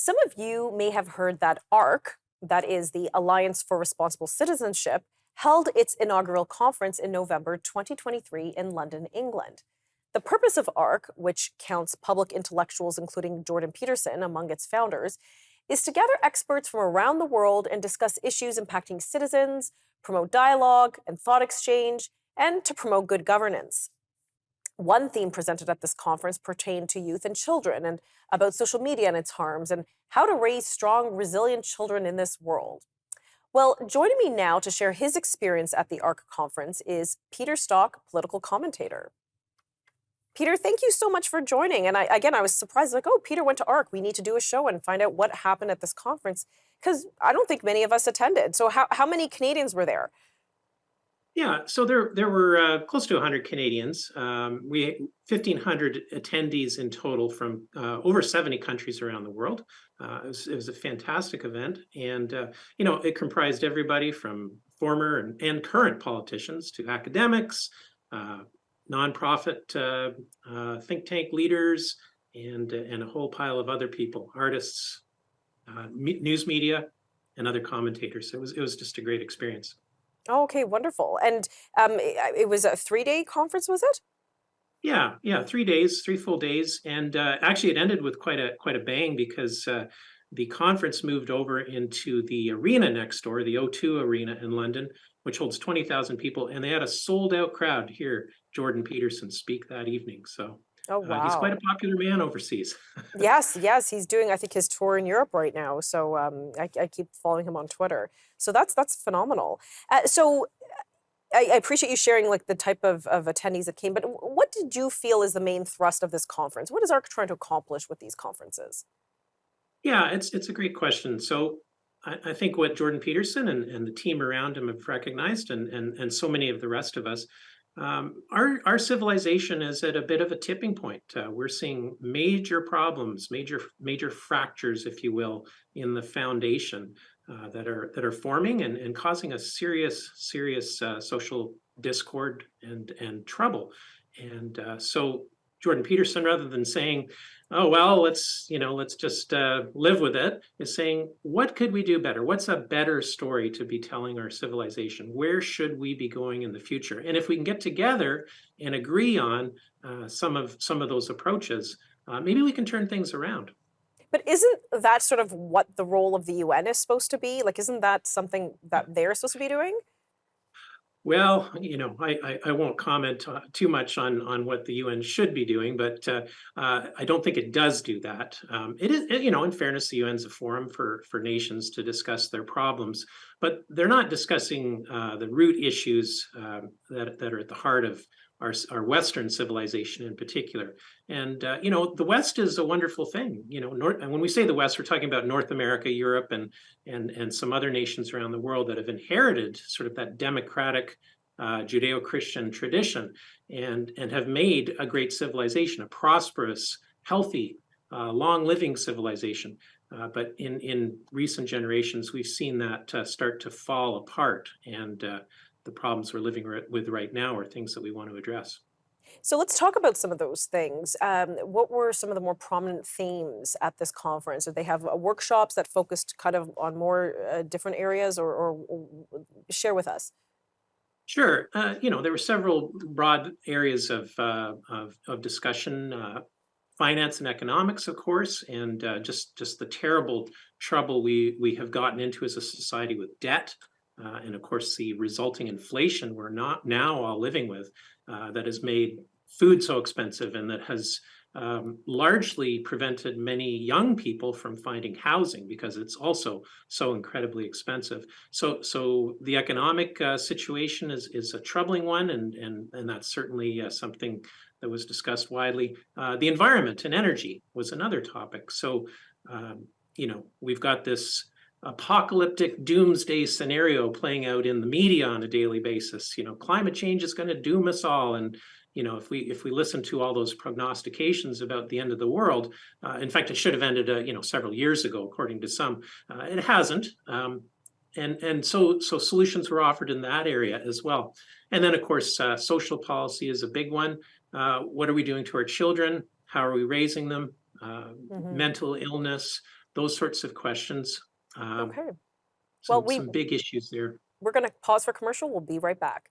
Some of you may have heard that ARC, that is the Alliance for Responsible Citizenship, held its inaugural conference in November 2023 in London, England. The purpose of ARC, which counts public intellectuals including Jordan Peterson among its founders, is to gather experts from around the world and discuss issues impacting citizens, promote dialogue and thought exchange, and to promote good governance. One theme presented at this conference pertained to youth and children and about social media and its harms and how to raise strong, resilient children in this world. Well, joining me now to share his experience at the Ark Conference is Peter Stock, political commentator. Peter, thank you so much for joining. And I was surprised, like, oh, Peter went to Ark. We need to do a show and find out what happened at this conference, because I don't think many of us attended. So how many Canadians were there? Yeah, so there were close to 100 Canadians. We 1,500 attendees in total from over 70 countries around the world. It was a fantastic event, and it comprised everybody from former and current politicians to academics, nonprofit think tank leaders, and a whole pile of other people, artists, news media, and other commentators. It was just a great experience. Oh, okay, wonderful. And it was a 3-day conference, was it? Yeah, 3 days, 3 full days, and actually it ended with quite a bang because the conference moved over into the arena next door, the O2 Arena in London, which holds 20,000 people, and they had a sold-out crowd to hear Jordan Peterson speak that evening. So Oh, he's quite a wow. popular man overseas. Yes, he's doing, I think, his tour in Europe right now. So I keep following him on Twitter. So that's phenomenal. So I appreciate you sharing like the type of attendees that came. But what did you feel is the main thrust of this conference? What is ARC trying to accomplish with these conferences? Yeah, it's a great question. So I think what Jordan Peterson and the team around him have recognized, and so many of the rest of us, our civilization is at a bit of a tipping point. We're seeing major problems, major fractures, if you will, in the foundation that are forming and causing a serious social discord and trouble. And so Jordan Peterson, rather than saying, "Oh well, let's just live with it," is saying, "What could we do better? What's a better story to be telling our civilization? Where should we be going in the future? And if we can get together and agree on some of those approaches, maybe we can turn things around." But isn't that sort of what the role of the UN is supposed to be? Like, isn't that something that they're supposed to be doing? Well, I won't comment too much on what the UN should be doing, but I don't think it does do that. It is, in fairness, the UN's a forum for nations to discuss their problems, but they're not discussing the root issues that are at the heart of our Western civilization in particular. And the West is a wonderful thing. And when we say the West, we're talking about North America, Europe, and some other nations around the world that have inherited sort of that democratic Judeo-Christian tradition and have made a great civilization, a prosperous, healthy, long-living civilization. But in recent generations, we've seen that start to fall apart, and the problems we're living with right now are things that we want to address. So let's talk about some of those things. What were some of the more prominent themes at this conference? Did they have workshops that focused kind of on more different areas, or share with us? Sure. There were several broad areas of discussion, finance and economics, of course, and just the terrible trouble we have gotten into as a society with debt, and of course the resulting inflation we're not now all living with, that has made food so expensive and that has largely prevented many young people from finding housing because it's also so incredibly expensive. So the economic situation is a troubling one, and that's certainly something that was discussed widely. The environment and energy was another topic. So we've got this apocalyptic doomsday scenario playing out in the media on a daily basis. Climate change is going to doom us all, and if we listen to all those prognostications about the end of the world, in fact, it should have ended, several years ago, according to some. It hasn't, and so solutions were offered in that area as well. And then, of course, social policy is a big one. What are we doing to our children? How are we raising them? Hmm. Mental illness, those sorts of questions. Okay. Well, Some big issues there. we're going to pause for commercial. We'll be right back.